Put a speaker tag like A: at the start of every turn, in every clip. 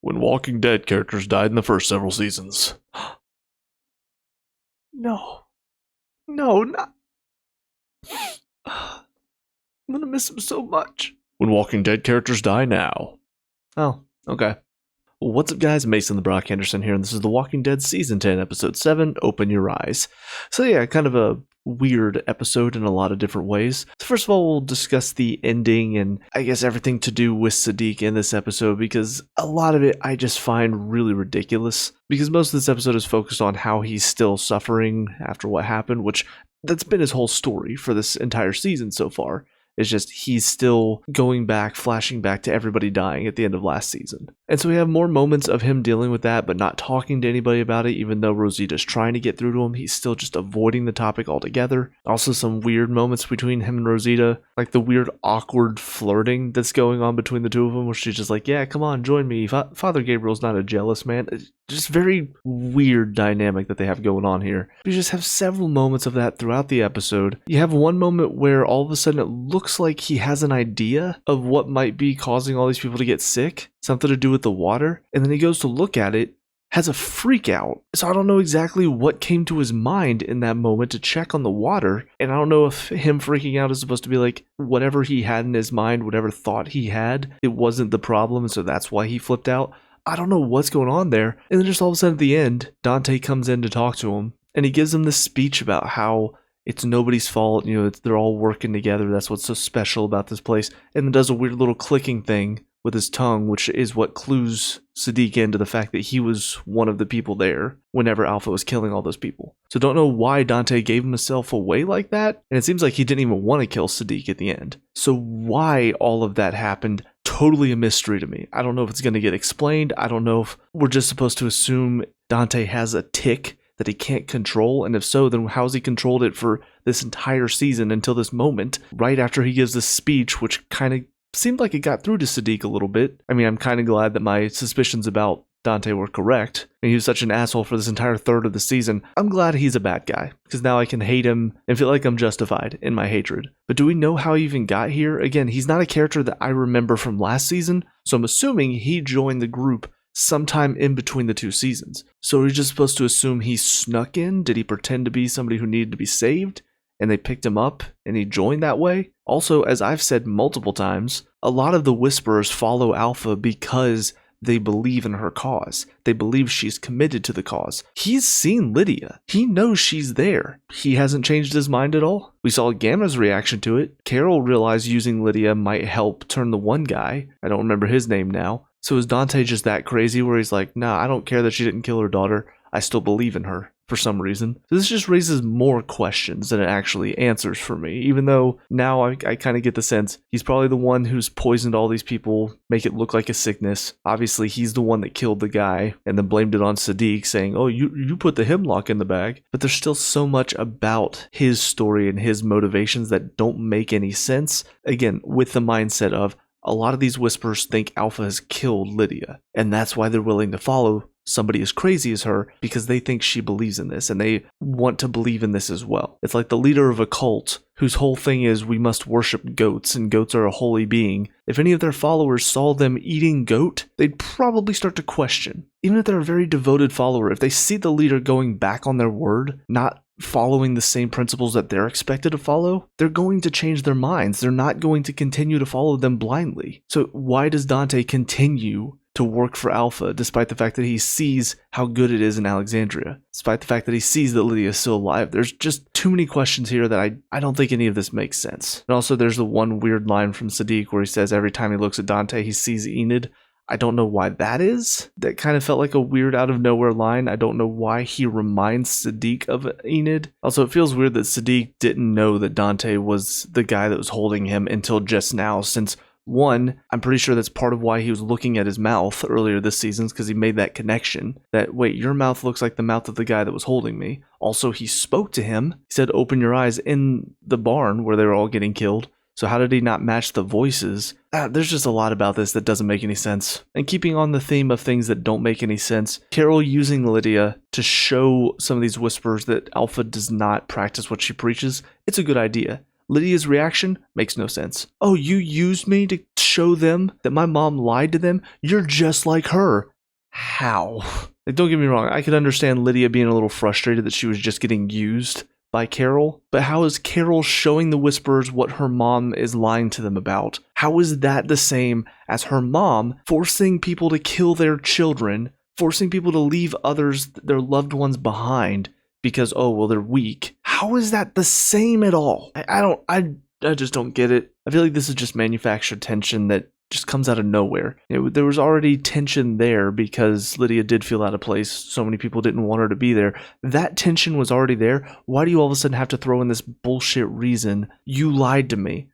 A: when Walking Dead characters died in the first several seasons.
B: No. No, not. I'm gonna miss him so much.
A: When Walking Dead characters die now.
B: Oh, okay.
A: Well, what's up, guys? Mason the Brock Henderson here, and this is The Walking Dead Season 10, Episode 7, Open Your Eyes. So yeah, kind of a weird episode in a lot of different ways. So first of all, we'll discuss the ending and I guess everything to do with Siddiq in this episode, because a lot of it I just find really ridiculous, because most of this episode is focused on how he's still suffering after what happened, which that's been his whole story for this entire season so far. It's just he's still going back, flashing back to everybody dying at the end of last season. And so we have more moments of him dealing with that, but not talking to anybody about it, even though Rosita's trying to get through to him. He's still just avoiding the topic altogether. Also some weird moments between him and Rosita, like the weird awkward flirting that's going on between the two of them, where she's just like, yeah, come on, join me. Father Gabriel's not a jealous man. It's just very weird dynamic that they have going on here. You just have several moments of that throughout the episode. You have one moment where all of a sudden it looks like he has an idea of what might be causing all these people to get sick, something to do with the water, and then he goes to look at it, has a freak out. So I don't know exactly what came to his mind in that moment to check on the water, and I don't know if him freaking out is supposed to be like whatever he had in his mind, whatever thought he had, it wasn't the problem, and so that's why he flipped out. I don't know what's going on there. And then just all of a sudden at the end, Dante comes in to talk to him, and he gives him this speech about how it's nobody's fault, they're all working together, that's what's so special about this place, and then does a weird little clicking thing with his tongue, which is what clues Siddiq into the fact that he was one of the people there whenever Alpha was killing all those people. So don't know why Dante gave himself away like that, and it seems like he didn't even want to kill Siddiq at the end. So why all of that happened, totally a mystery to me. I don't know if it's going to get explained. I don't know if we're just supposed to assume Dante has a tick that he can't control, and if so, then how's he controlled it for this entire season until this moment, right after he gives this speech, which kind of seemed like it got through to Siddiq a little bit. I mean, I'm kind of glad that my suspicions about Dante were correct, and he was such an asshole for this entire third of the season. I'm glad he's a bad guy, because now I can hate him and feel like I'm justified in my hatred. But do we know how he even got here? Again, he's not a character that I remember from last season, so I'm assuming he joined the group sometime in between the two seasons. So are we just supposed to assume he snuck in? Did he pretend to be somebody who needed to be saved, and they picked him up and he joined that way? Also, as I've said multiple times, a lot of the Whisperers follow Alpha because they believe in her cause. They believe she's committed to the cause. He's seen Lydia. He knows she's there. He hasn't changed his mind at all. We saw Gamma's reaction to it. Carol realized using Lydia might help turn the one guy, I don't remember his name now. So is Dante just that crazy where he's like, nah, I don't care that she didn't kill her daughter. I still believe in her for some reason. So this just raises more questions than it actually answers for me, even though now I kind of get the sense he's probably the one who's poisoned all these people, make it look like a sickness. Obviously, he's the one that killed the guy and then blamed it on Siddiq, saying, oh, you put the hemlock in the bag. But there's still so much about his story and his motivations that don't make any sense. Again, with the mindset of a lot of these Whisperers think Alpha has killed Lydia, and that's why they're willing to follow somebody as crazy as her, because they think she believes in this and they want to believe in this as well. It's like the leader of a cult whose whole thing is we must worship goats and goats are a holy being. If any of their followers saw them eating goat, they'd probably start to question. Even if they're a very devoted follower, if they see the leader going back on their word, not following the same principles that they're expected to follow, they're going to change their minds. They're not going to continue to follow them blindly. So why does Dante continue to work for Alpha, despite the fact that he sees how good it is in Alexandria, despite the fact that he sees that Lydia is still alive? There's just too many questions here that I don't think any of this makes sense. And also there's the one weird line from Siddiq where he says every time he looks at Dante, he sees Enid. I don't know why that is. That kind of felt like a weird out of nowhere line. I don't know why he reminds Siddiq of Enid. Also, it feels weird that Siddiq didn't know that Dante was the guy that was holding him until just now, since one, I'm pretty sure that's part of why he was looking at his mouth earlier this season, because he made that connection that, wait, your mouth looks like the mouth of the guy that was holding me. Also, he spoke to him. He said, open your eyes, in the barn where they were all getting killed. So how did he not match the voices? There's just a lot about this that doesn't make any sense. And keeping on the theme of things that don't make any sense, Carol using Lydia to show some of these Whisperers that Alpha does not practice what she preaches, it's a good idea. Lydia's reaction makes no sense. Oh, you used me to show them that my mom lied to them? You're just like her. how? Like, don't get me wrong, I could understand Lydia being a little frustrated that she was just getting used by Carol, but how is Carol showing the Whisperers what her mom is lying to them about? How is that the same as her mom forcing people to kill their children, forcing people to leave others, their loved ones behind because, oh, well, they're weak? How is that the same at all? I just don't get it. I feel like this is just manufactured tension that just comes out of nowhere. There was already tension there because Lydia did feel out of place. So many people didn't want her to be there. That tension was already there. Why do you all of a sudden have to throw in this bullshit reason? You lied to me.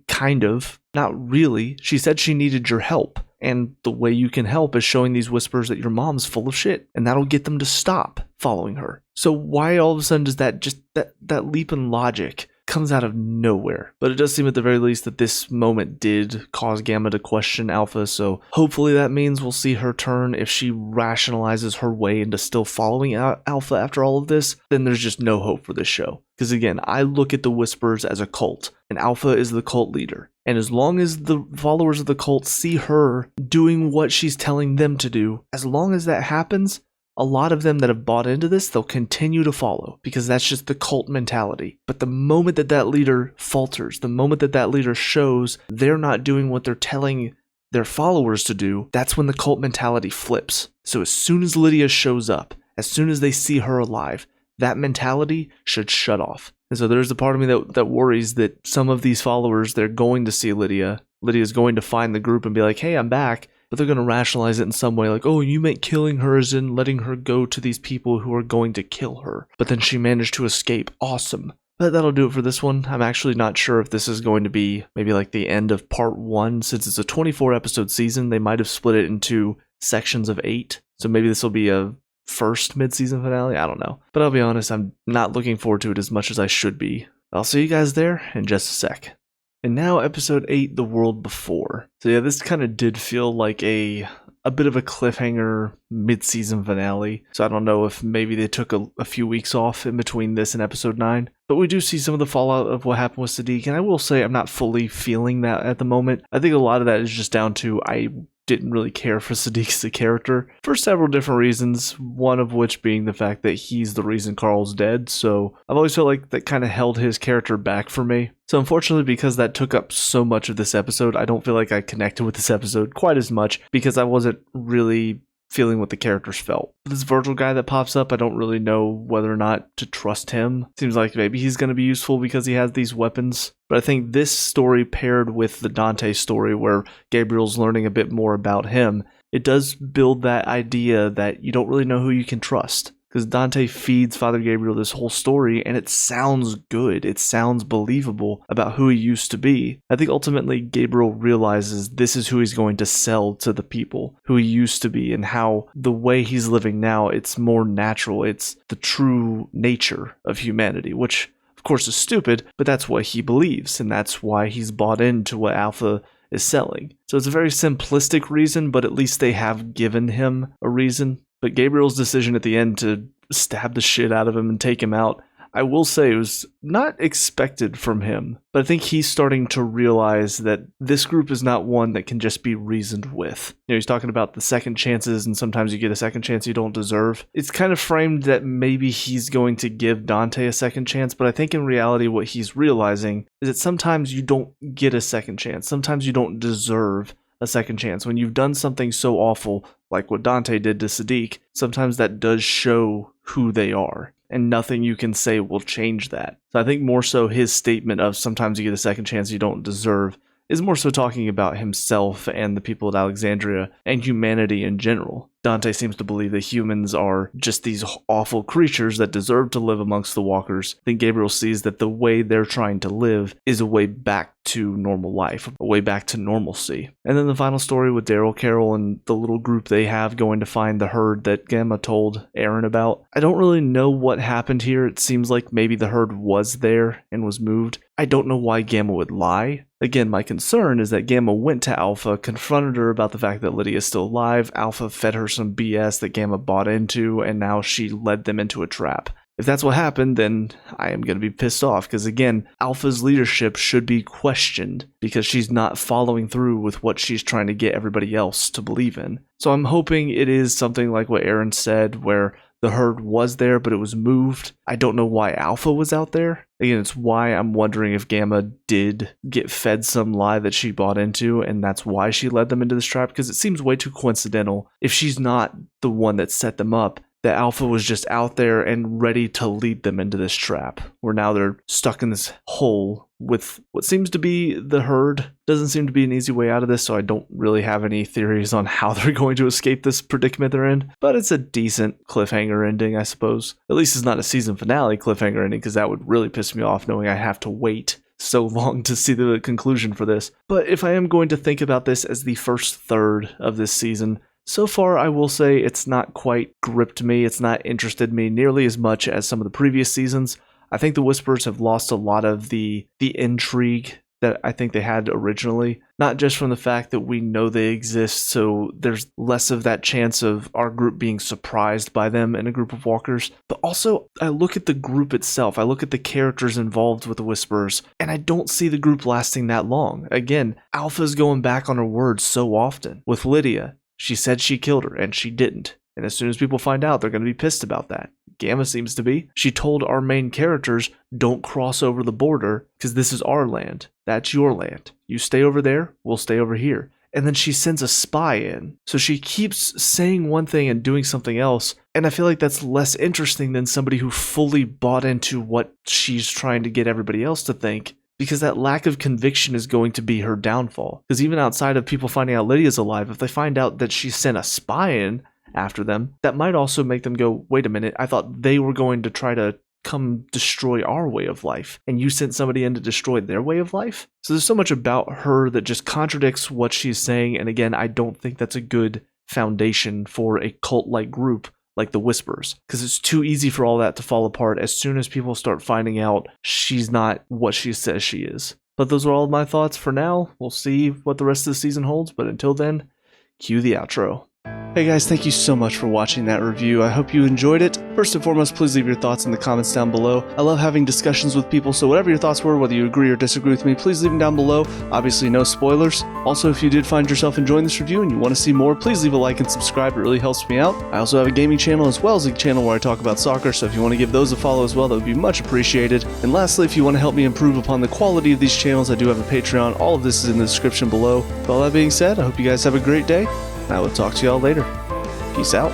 A: Kind of. Not really. She said she needed your help. And the way you can help is showing these Whisperers that your mom's full of shit. And that'll get them to stop following her. So why all of a sudden does that leap in logic comes out of nowhere? But it does seem at the very least that this moment did cause Gamma to question Alpha, so hopefully that means we'll see her turn. If she rationalizes her way into still following Alpha after all of this, then there's just no hope for this show. Because again, I look at the Whisperers as a cult, and Alpha is the cult leader. And as long as the followers of the cult see her doing what she's telling them to do, as long as that happens, a lot of them that have bought into this, they'll continue to follow because that's just the cult mentality. But the moment that leader falters, the moment that leader shows they're not doing what they're telling their followers to do, that's when the cult mentality flips. So as soon as Lydia shows up, as soon as they see her alive, that mentality should shut off. And so there's a part of me that worries that some of these followers, they're going to see Lydia. Lydia's going to find the group and be like, hey, I'm back. But they're going to rationalize it in some way, like, oh, you meant killing her as in letting her go to these people who are going to kill her. But then she managed to escape. Awesome. But that'll do it for this one. I'm actually not sure if this is going to be maybe like the end of part 1. Since it's a 24 episode season, they might have split it into sections of 8. So maybe this will be a first mid-season finale. I don't know. But I'll be honest, I'm not looking forward to it as much as I should be. I'll see you guys there in just a sec. And now episode 8, The World Before. So yeah, this kind of did feel like a bit of a cliffhanger mid-season finale. So I don't know if maybe they took a few weeks off in between this and episode 9. But we do see some of the fallout of what happened with Siddiq. And I will say I'm not fully feeling that at the moment. I think a lot of that is just down to I didn't really care for Siddiq as a character for several different reasons, one of which being the fact that he's the reason Carl's dead, so I've always felt like that kind of held his character back for me. So unfortunately, because that took up so much of this episode, I don't feel like I connected with this episode quite as much because I wasn't really feeling what the characters felt. This Virgil guy that pops up, I don't really know whether or not to trust him. Seems like maybe he's going to be useful because he has these weapons. But I think this story paired with the Dante story where Gabriel's learning a bit more about him, it does build that idea that you don't really know who you can trust. Because Dante feeds Father Gabriel this whole story and it sounds good. It sounds believable about who he used to be. I think ultimately Gabriel realizes this is who he's going to sell to the people, who he used to be and how the way he's living now, it's more natural. It's the true nature of humanity, which of course is stupid, but that's what he believes and that's why he's bought into what Alpha is selling. So it's a very simplistic reason, but at least they have given him a reason. But Gabriel's decision at the end to stab the shit out of him and take him out, I will say it was not expected from him. But I think he's starting to realize that this group is not one that can just be reasoned with. You know, he's talking about the second chances and sometimes you get a second chance you don't deserve. It's kind of framed that maybe he's going to give Dante a second chance, but I think in reality what he's realizing is that sometimes you don't get a second chance. Sometimes you don't deserve a second chance. When you've done something so awful like what Dante did to Siddiq, sometimes that does show who they are, and nothing you can say will change that. So I think more so his statement of sometimes you get a second chance you don't deserve is more so talking about himself and the people at Alexandria and humanity in general. Dante seems to believe that humans are just these awful creatures that deserve to live amongst the walkers. Then Gabriel sees that the way they're trying to live is a way back to normal life, a way back to normalcy. And then the final story with Daryl, Carol, and the little group they have going to find the herd that Gamma told Aaron about. I don't really know what happened here. It seems like maybe the herd was there and was moved. I don't know why Gamma would lie. Again, my concern is that Gamma went to Alpha, confronted her about the fact that Lydia is still alive. Alpha fed her some BS that Gamma bought into, and now she led them into a trap. If that's what happened, then I am going to be pissed off because, again, Alpha's leadership should be questioned because she's not following through with what she's trying to get everybody else to believe in. So I'm hoping it is something like what Aaron said, where the herd was there, but it was moved. I don't know why Alpha was out there. Again, it's why I'm wondering if Gamma did get fed some lie that she bought into, and that's why she led them into this trap, because it seems way too coincidental if she's not the one that set them up, that Alpha was just out there and ready to lead them into this trap, where now they're stuck in this hole with what seems to be the herd. Doesn't seem to be an easy way out of this, so I don't really have any theories on how they're going to escape this predicament they're in, but it's a decent cliffhanger ending, I suppose. At least it's not a season finale cliffhanger ending, because that would really piss me off knowing I have to wait so long to see the conclusion for this. But if I am going to think about this as the first third of this season, so far, I will say it's not quite gripped me. It's not interested me nearly as much as some of the previous seasons. I think the Whisperers have lost a lot of the intrigue that I think they had originally. Not just from the fact that we know they exist, so there's less of that chance of our group being surprised by them in a group of walkers, but also I look at the group itself. I look at the characters involved with the Whisperers, and I don't see the group lasting that long. Again, Alpha's going back on her word so often. With Lydia, she said she killed her, and she didn't. And as soon as people find out, they're going to be pissed about that. Gamma seems to be. She told our main characters, don't cross over the border, because this is our land. That's your land. You stay over there, we'll stay over here. And then she sends a spy in. So she keeps saying one thing and doing something else. And I feel like that's less interesting than somebody who fully bought into what she's trying to get everybody else to think, because that lack of conviction is going to be her downfall. Because even outside of people finding out Lydia's alive, if they find out that she sent a spy in after them, that might also make them go, wait a minute, I thought they were going to try to come destroy our way of life, and you sent somebody in to destroy their way of life? So there's so much about her that just contradicts what she's saying, and again, I don't think that's a good foundation for a cult-like group like the Whisperers, because it's too easy for all that to fall apart as soon as people start finding out she's not what she says she is. But those are all my thoughts for now. We'll see what the rest of the season holds, but until then, cue the outro. Hey guys, thank you so much for watching that review. I hope you enjoyed it. First and foremost, please leave your thoughts in the comments down below. I love having discussions with people, so whatever your thoughts were, whether you agree or disagree with me, please leave them down below. Obviously, no spoilers. Also, if you did find yourself enjoying this review and you want to see more, please leave a like and subscribe. It really helps me out. I also have a gaming channel as well as a channel where I talk about soccer, so if you want to give those a follow as well, that would be much appreciated. And lastly, if you want to help me improve upon the quality of these channels, I do have a Patreon. All of this is in the description below. With all that being said, I hope you guys have a great day, and I will talk to y'all later. Peace out.